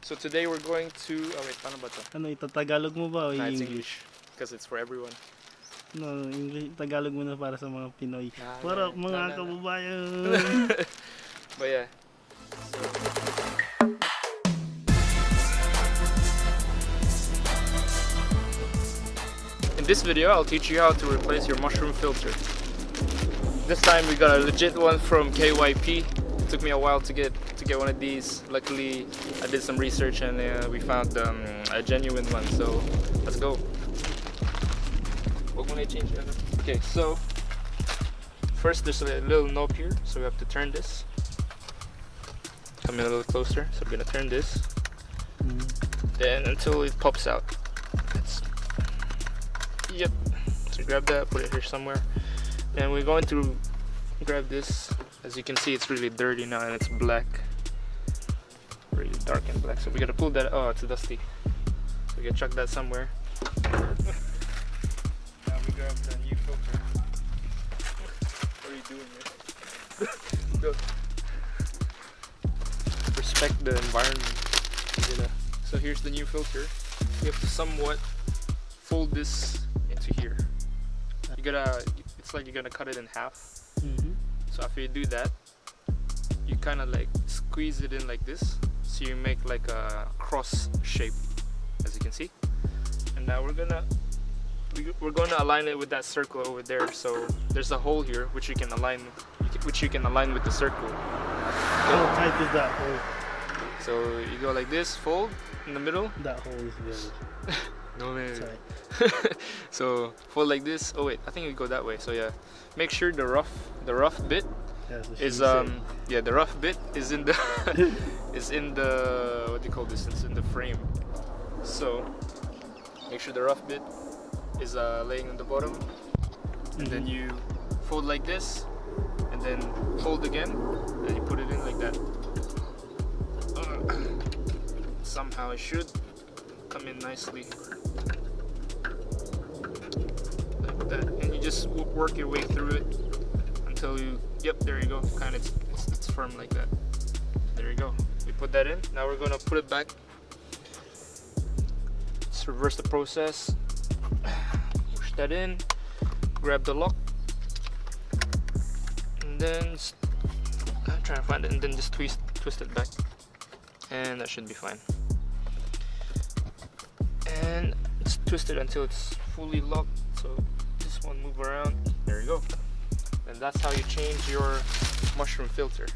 So today we're going to... Oh wait, paano ba to? Ano, itatagalog mo ba o Nah, it's English? Because it's for everyone. No, English, Tagalog mo na para sa mga Pinoy. Nah, Para nah, mga nah, nah. kababayan. But yeah. In this video, I'll teach you how to replace your mushroom filter. This time we got a legit one from KYP. It took me a while to get one of these. Luckily, I did some research and we found a genuine one. So let's go. Okay, so first there's a little knob here, so we have to turn this. Come in a little closer. So we're gonna turn this, then until it pops out. Yep. So grab that, put it here somewhere. And we're going to grab this. As you can see, it's really dirty now and it's black. Really dark and black. So we gotta pull that. Oh, it's dusty. So we gotta chuck that somewhere. Now we grab the new filter. What are you doing here? Go. Respect the environment. So here's the new filter. You have to somewhat fold this into here. You gotta, it's like you're gonna cut it in half. So after you do that, you kind of like squeeze it in like this, so you make like a cross shape, as you can see. And now we're gonna align it with that circle over there. So there's a hole here which you can align with the circle. How tight is that hole? So you go like this, fold in the middle. That hole is very No man. tight. So fold like this. Oh wait, I think we go that way. So yeah, make sure the rough bit is yeah, the rough bit is in the is in the, what do you call this? It's in the frame. So make sure the rough bit is laying on the bottom, and then you fold like this, and then fold again, and you put it in like that. Somehow it should come in nicely like that, and you just work your way through it until you, yep, there you go, kind of it's firm like that. There you go. We put that in. Now we're gonna put it back. Let's reverse the process. Push that in, grab the lock, and then I'm trying to find it, and then just twist it back, and that should be fine. And it's twisted until it's fully locked. So this one move around. There you go. And that's how you change your mushroom filter.